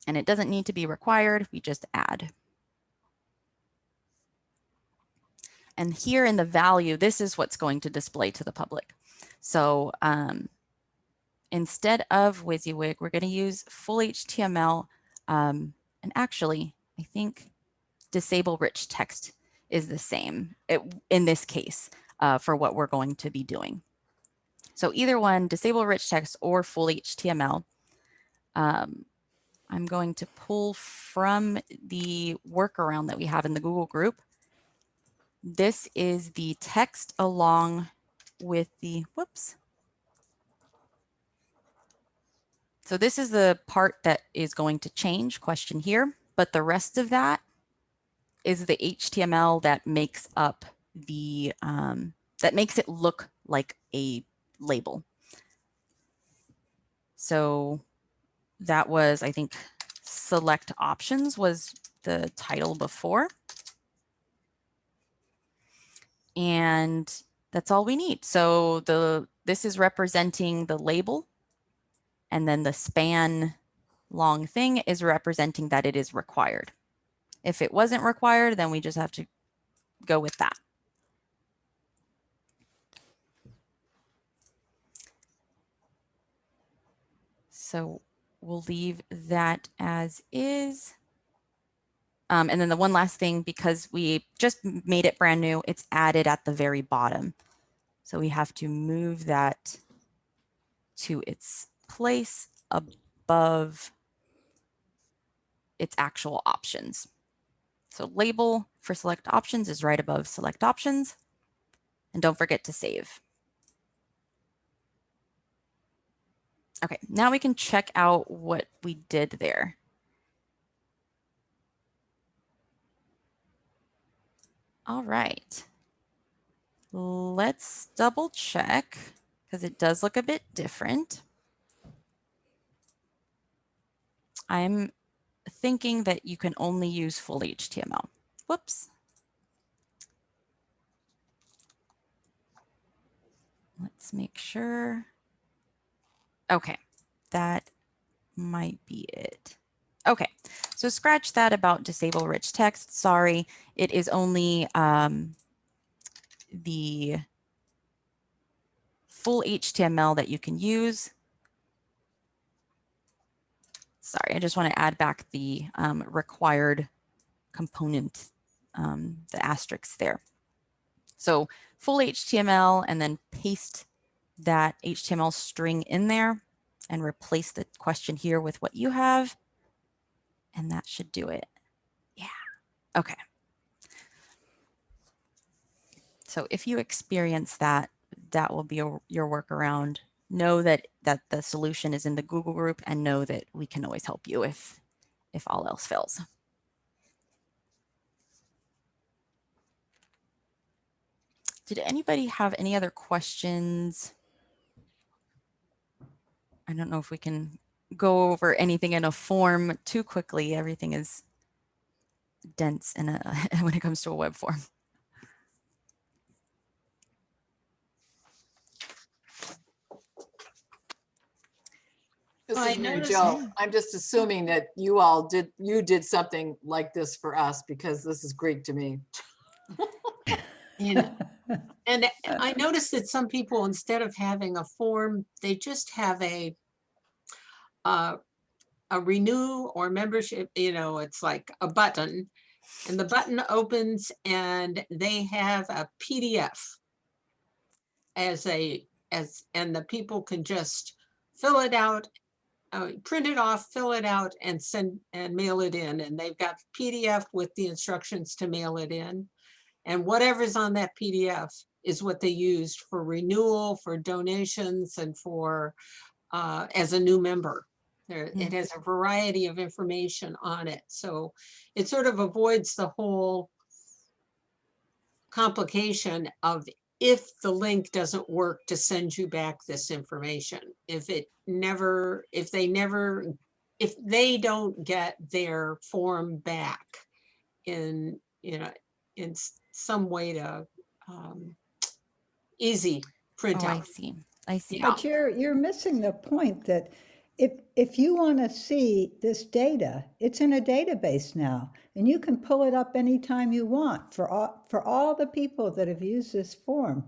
And it doesn't need to be required, we just add. And here in the value, this is what's going to display to the public. So instead of WYSIWYG, we're going to use full HTML. And actually, I think disable rich text is the same in this case for what we're going to be doing. So either one, disable rich text or full HTML. I'm going to pull from the workaround that we have in the Google group. This is the text along with the, whoops. So this is the part that is going to change, question here, but the rest of that is the HTML that makes up the, that makes it look like a label. So that was, I think, select options was the title before. And that's all we need. So this is representing the label, and then the span long thing is representing that it is required. If it wasn't required, then we just have to go with that. So we'll leave that as is. And then the one last thing, because we just made it brand new, it's added at the very bottom. So we have to move that to its place above its actual options. So label for select options is right above select options. And don't forget to save. Okay, now we can check out what we did there. All right. Let's double check because it does look a bit different. I'm thinking that you can only use full HTML. Whoops. Let's make sure. Okay, that might be it. Okay, so scratch that about disable rich text. Sorry, it is only the full HTML that you can use. Sorry, I just want to add back the required component, the asterisk there. So full HTML, and then paste that HTML string in there and replace the question here with what you have. And that should do it. Yeah. Okay. So if you experience that, that will be your workaround. Know that the solution is in the Google group, and know that we can always help you if all else fails. Did anybody have any other questions? I don't know if we can go over anything in a form too quickly. Everything is dense in when it comes to a web form. This I is Mary noticed- Jo. I'm just assuming that you did something like this for us, because this is Greek to me. And I noticed that some people, instead of having a form, they just have a renew or membership, it's like a button, and the button opens and they have a PDF and the people can just fill it out, print it off, fill it out, and send and mail it in. And they've got PDF with the instructions to mail it in. And whatever's on that PDF is what they used for renewal, for donations, and for as a new member. It has a variety of information on it. So it sort of avoids the whole complication of if the link doesn't work to send you back this information. If they don't get their form back in some way to easy print Oh, out. I see. Yeah. But you're missing the point that if you want to see this data, it's in a database now, and you can pull it up anytime you want for all the people that have used this form.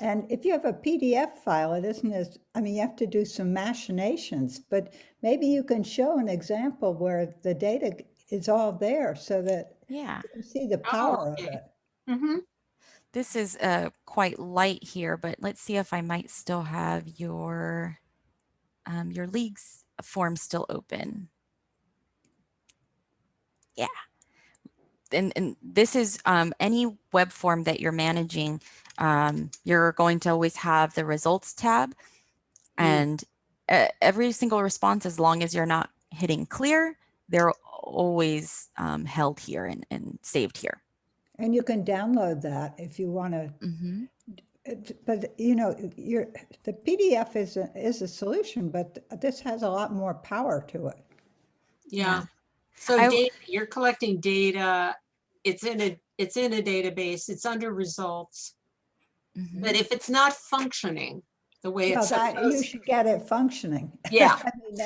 And if you have a PDF file, it isn't as, you have to do some machinations, but maybe you can show an example where the data is all there so that you can see the power of it. Mm-hmm. This is quite light here, but let's see if I might still have your leagues form still open. Yeah. And this is any web form that you're managing, you're going to always have the results tab, and every single response, as long as you're not hitting clear, they're always held here and saved here. And you can download that if you want to. Mm-hmm. But the PDF is a solution, but this has a lot more power to it. Yeah. So you're collecting data. It's in a database. It's under results. Mhm. But if it's not functioning the way Well, it's that, you supposed, should get it functioning. Yeah. I mean,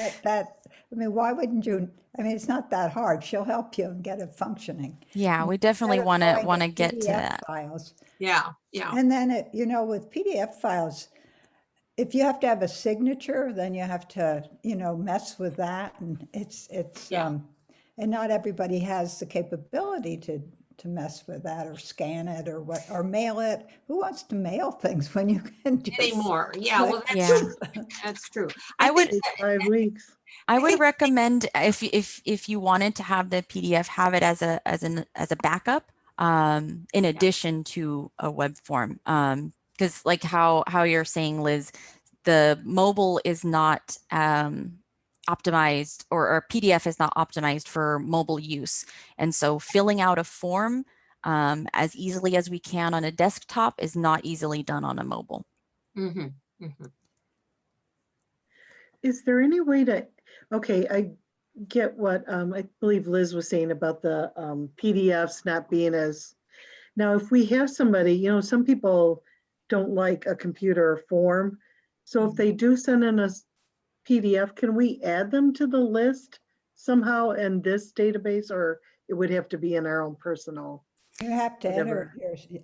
I mean, why wouldn't you, I mean, it's not that hard. She'll help you and get it functioning. Yeah, we definitely Instead of want to going get to PDF that. files. yeah, yeah. And then, you know, with PDF files, if you have to have a signature, then you have to, you know, mess with that. And Yeah. and not everybody has the capability to mess with that or scan it or what, or mail it. Who wants to mail things when you can just? Anymore. Yeah, well, click? Yeah. that's true. I I think would- that- 5 weeks. I I would think- recommend if you wanted to have the PDF, have it as a backup in addition to a web form. Because like how you're saying, Liz, the mobile is not optimized, or PDF is not optimized for mobile use. And so filling out a form as easily as we can on a desktop is not easily done on a mobile. Mhm, mhm. Is there any way to, okay, I get what I believe Liz was saying about the PDFs not being as, now if we have somebody, you know, some people don't like a computer form. So if they do send in a PDF, can we add them to the list somehow in this database, or it would have to be in our own personal? You have to Whatever.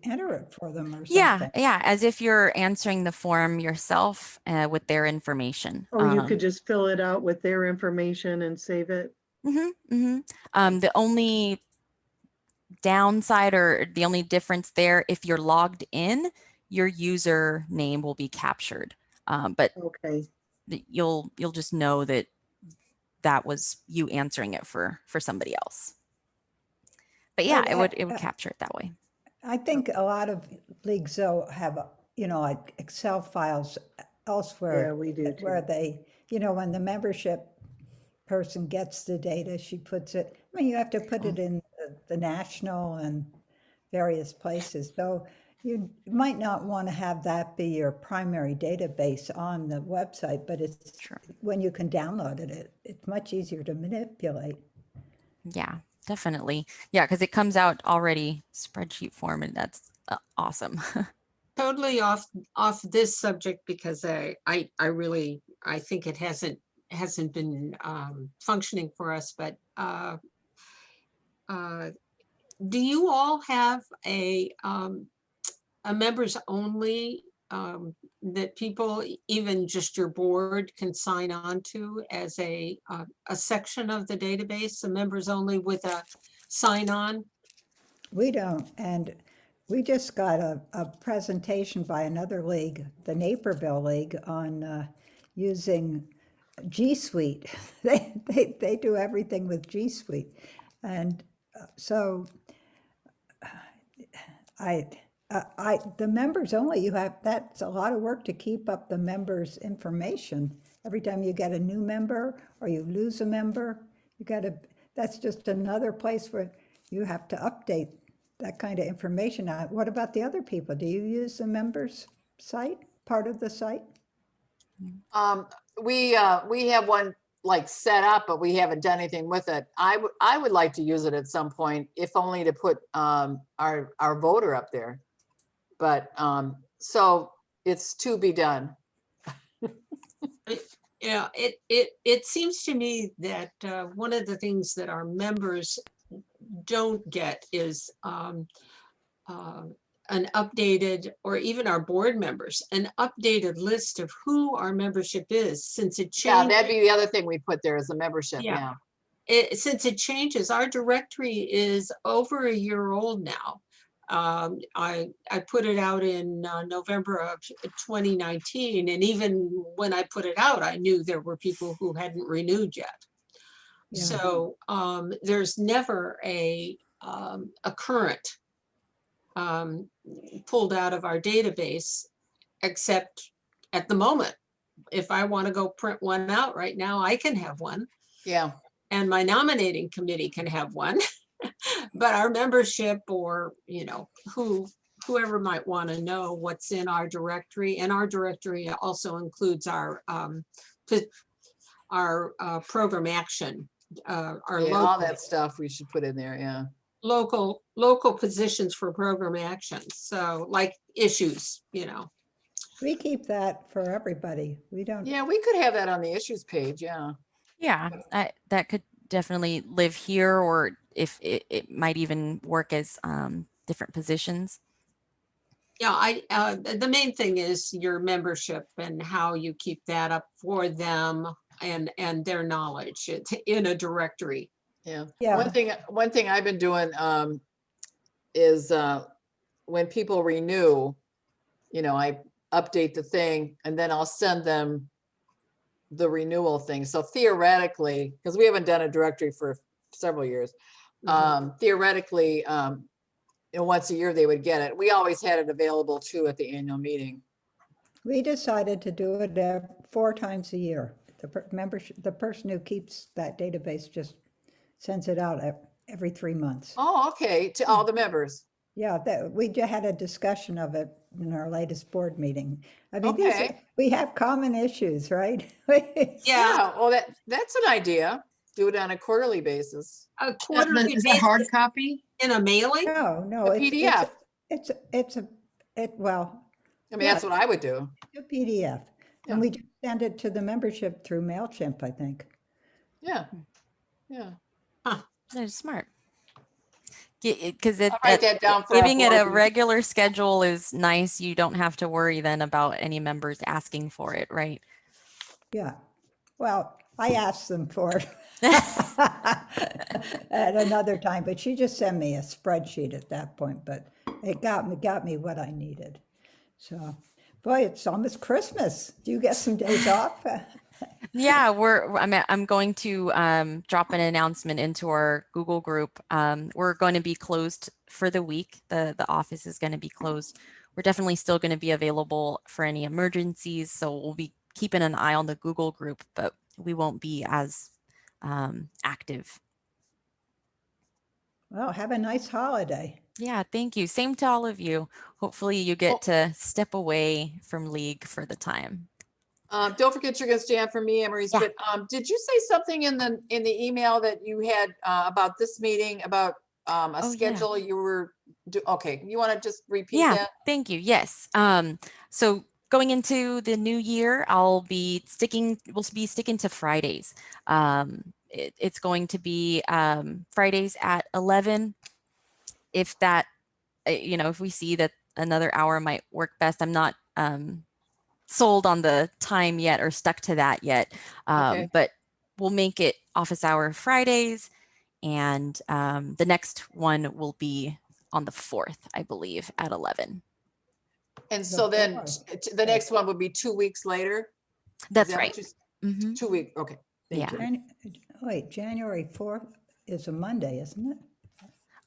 enter it for them or Yeah, something. yeah, as if you're answering the form yourself with their information. Or you could just fill it out with their information and save it? The only downside or the only difference there, if you're logged in, your username will be captured. But Okay, you'll just know that that was you answering it for somebody else. But yeah, But, it would capture it that way. I think a lot of leagues though have, you know, like Excel files elsewhere. yeah, we do Where too. they, you know, when the membership person gets the data, she puts it, I mean, you have to put it in the national and various places. So you might not want to have that be your primary database on the website, but it's, Sure. when you can download it, it's much easier to manipulate. Yeah, definitely. Yeah, because it comes out already spreadsheet form, and that's awesome. Totally off this subject because I really, I think it hasn't been functioning for us, but do you all have a members only that people, even just your board, can sign on to as a section of the database, a members only with a sign on? We don't, and we just got a presentation by another league, the Naperville League, on using G Suite. They do everything with G Suite. And so the members only, you have, that's a lot of work to keep up the members' information. Every time you get a new member or you lose a member, you got to, that's just another place where you have to update that kind of information. Now, what about the other people? Do you use the members site, part of the site? We have one like set up, but we haven't done anything with it. I would like to use it at some point, if only to put our voter up there. But so it's to be done. Yeah, it seems to me that one of the things that our members don't get is an updated, or even our board members, an updated list of who our membership is, since it Yeah, changed. that'd be the other thing we put there is the membership. Yeah. Yeah. Since it changes, our directory is over a year old now. I put it out in November of 2019, and even when I put it out, I knew there were people who hadn't renewed yet. Yeah. So there's never a current pulled out of our database, except at the moment. If I want to go print one out right now, I can have one. Yeah. And my nominating committee can have one. But our membership, or, you know, whoever might want to know what's in our directory, and our directory also includes our program action, our Yeah, all local, that stuff we should put in there. Yeah. local positions for program actions. So like issues, We keep that for everybody. We don't, Yeah, we could have that on the issues page, yeah. Yeah, that could definitely live here, or if it might even work as different positions. Yeah, the main thing is your membership and how you keep that up for them and their knowledge. It's in a directory. Yeah. Yeah. One thing I've been doing is when people renew, I update the thing and then I'll send them the renewal thing. So theoretically, because we haven't done a directory for several years, theoretically, once a year they would get it. We always had it available too at the annual meeting. we decided to do it 4 times a year. The person who keeps that database just sends it out every 3 months. Oh, okay, to all the members. Yeah, we just had a discussion of it in our latest board meeting. I mean, Okay. we have common issues, right? Yeah, Well, that's an idea. Do it on a quarterly basis. a quarterly Is that hard basis copy? in a mailing. No, A PDF. well, I mean, that's what I would do. a PDF. Yeah. And we just send it to the membership through MailChimp, I think. Yeah. Yeah. That's smart. Because I'll write that down for our giving it board a meeting. regular schedule is nice. You don't have to worry then about any members asking for it, right? Yeah. Well, I asked them for it at another time, but she just sent me a spreadsheet at that point, but it got me what I needed. So, boy, it's almost Christmas. Do you get some days off? Yeah, I'm going to drop an announcement into our Google group. We're going to be closed for the week. The office is going to be closed. We're definitely still going to be available for any emergencies, so we'll be keeping an eye on the Google group, but we won't be as active. Well, have a nice holiday. Yeah, thank you. Same to all of you. Hopefully you get to step away from League for the time. Don't forget you're going to stand for me, Amaris. Yeah. But did you say something in the email that you had about this meeting about a Oh, yeah. schedule you were okay? You want to just repeat Yeah, that? thank you. Yes. So going into the new year, we'll be sticking to Fridays. It's going to be Fridays at 11. If that, if we see that another hour might work best, I'm not sold on the time yet or stuck to that yet. Okay. But we'll make it office hour Fridays, and the next one will be on the 4th, I believe, at 11. And so then the next one would be 2 weeks later. That's that right. what you- 2 weeks. Okay. Thank Yeah. you. Wait, January 4th is a Monday, isn't it?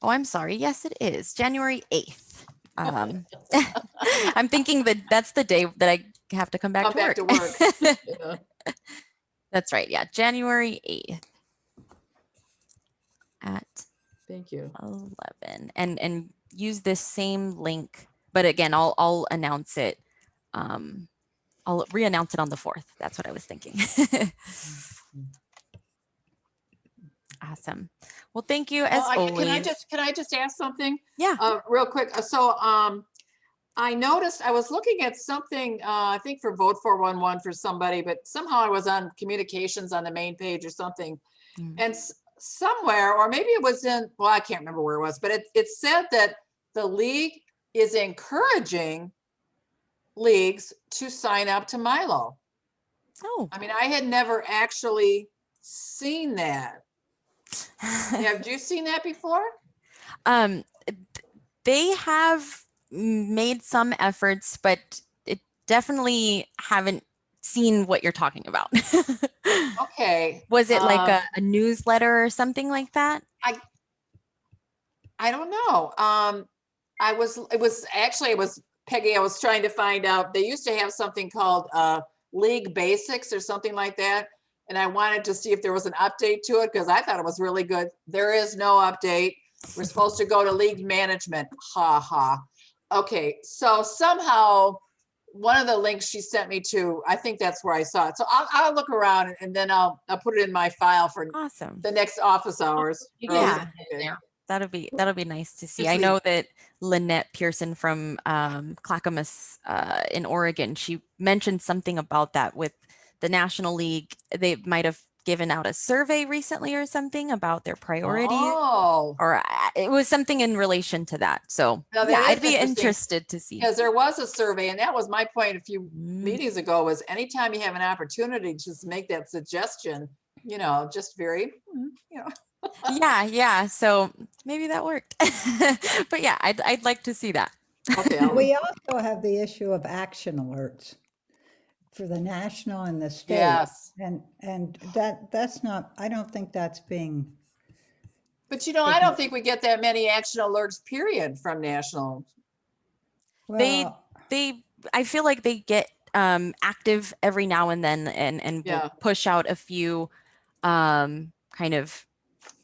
Oh, I'm sorry. Yes, it is January 8th. I'm thinking that's the day that I have to come back to work. Yeah. That's right. Yeah, January 8th at Thank you. 11, and use this same link. But again, I'll announce it. I'll re-announce it on the 4th. That's what I was thinking. Awesome. Well, thank you as always. Can I just ask something? Yeah. Real quick. So I noticed I was looking at something, I think for Vote 411 for somebody, but somehow I was on communications on the main page or something. And somewhere, or maybe it was well, I can't remember where it was, but it said that the league is encouraging leagues to sign up to Milo. Oh. I mean, I had never actually seen that. Have you seen that before? They have made some efforts, but it definitely haven't seen what you're talking about. Okay. Was it like a newsletter or something like that? I don't know. It was Peggy. I was trying to find out. They used to have something called League Basics or something like that. And I wanted to see if there was an update to it because I thought it was really good. There is no update. We're supposed to go to league management. Ha ha. Okay. So somehow one of the links she sent me to, I think that's where I saw it. So I'll look around and then I'll put it in my file for Awesome. the next office hours. Yeah. Okay. that'll be nice to see. Just I leave- know that Lynette Pearson from Clackamas in Oregon, she mentioned something about that with the National League. They might have given out a survey recently or something about their priorities, Oh, or it was something in relation to that. So Now that yeah, I'd is be interesting, interested to see. because there was a survey, and that was my point a few Mm. meetings ago, was anytime you have an opportunity to just make that suggestion, you know, just very, you know. Yeah. So maybe that worked. But yeah, I'd like to see that. Okay, I'll- We also have the issue of action alerts for the national and the state. yes. And that's not, I don't think that's being, But you know, I don't think we get that many action alerts, period, from national. well, I feel like they get active every now and then and Yeah. will push out a few kind of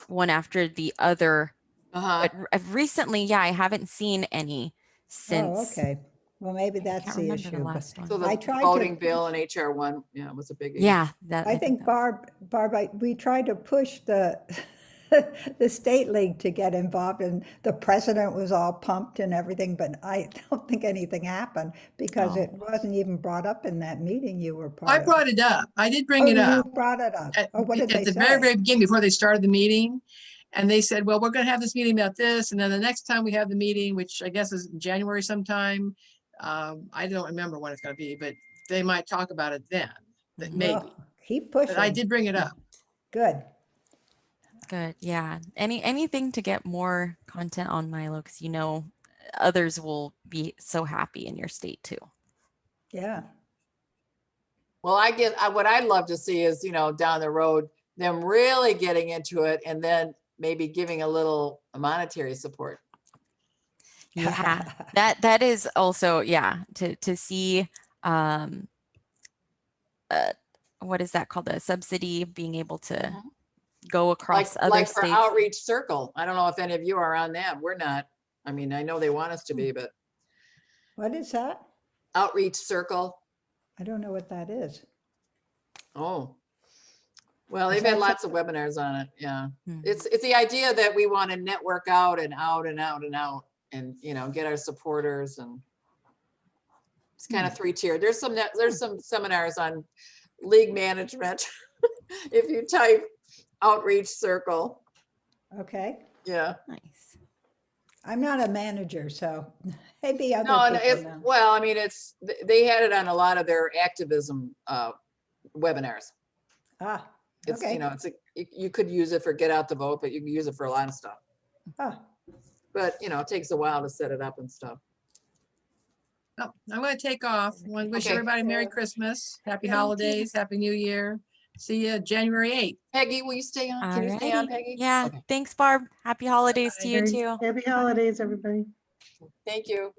one after the other. Uh-huh. But recently, yeah, I haven't seen any since. oh, okay. Well, maybe I that's can't the remember the issue. But last one. So I the tried voting to, bill and HR one, yeah, was a biggie. Yeah, that I think that was- Barb, we tried to push the, the state league to get involved, and the president was all pumped and everything, but I don't think anything happened because it wasn't even brought up in that meeting you were part I of. brought it up. I did Oh, bring it you up brought it up. at Oh, what did they the very, say? very beginning, before they started the meeting. And they said, well, we're going to have this meeting about this. And then the next time we have the meeting, which I guess is in January sometime, I don't remember when it's going to be, but they might talk about it then, that Mhm. maybe. Well, keep But I pushing. did bring it up. Good. Good. Yeah. Anything to get more content on Milo, because you know others will be so happy in your state too. Yeah. Well, what I'd love to see is, you know, down the road, them really getting into it and then maybe giving a little monetary support. Yeah, that is also, yeah, to see what is that called, a subsidy, being able to Mhm. go across other Like for states. Outreach Circle. I don't know if any of you are on that. We're not. I mean, I know they want us to be, but What is that? Outreach Circle. I don't know what that is. Oh. Well, Is they've had that lots of webinars on it. Yeah. Hmm. It's the idea that we want to network out and out and out and out and, you know, get our supporters, and it's kind of 3-tiered. There's some seminars on league management. If you type Outreach Circle. Okay. Yeah. Nice. I'm not a manager, so maybe other No, and people know. well, I mean, they had it on a lot of their activism webinars. Ah, It's, okay. you know, you could use it for get out the vote, but you can use it for a lot of stuff. Ah, But, you know, it takes a while to set it up and stuff. Oh, I'm going to take off. I want to wish Okay. everybody Merry Christmas, Happy Thank you. holidays, Happy New Year. See you January 8th. Peggy, will you stay on? Can you stay on, Alrighty. Peggy? Yeah. Okay. Thanks, Barb. Happy holidays to you Very too. Happy holidays, everybody. Thank you.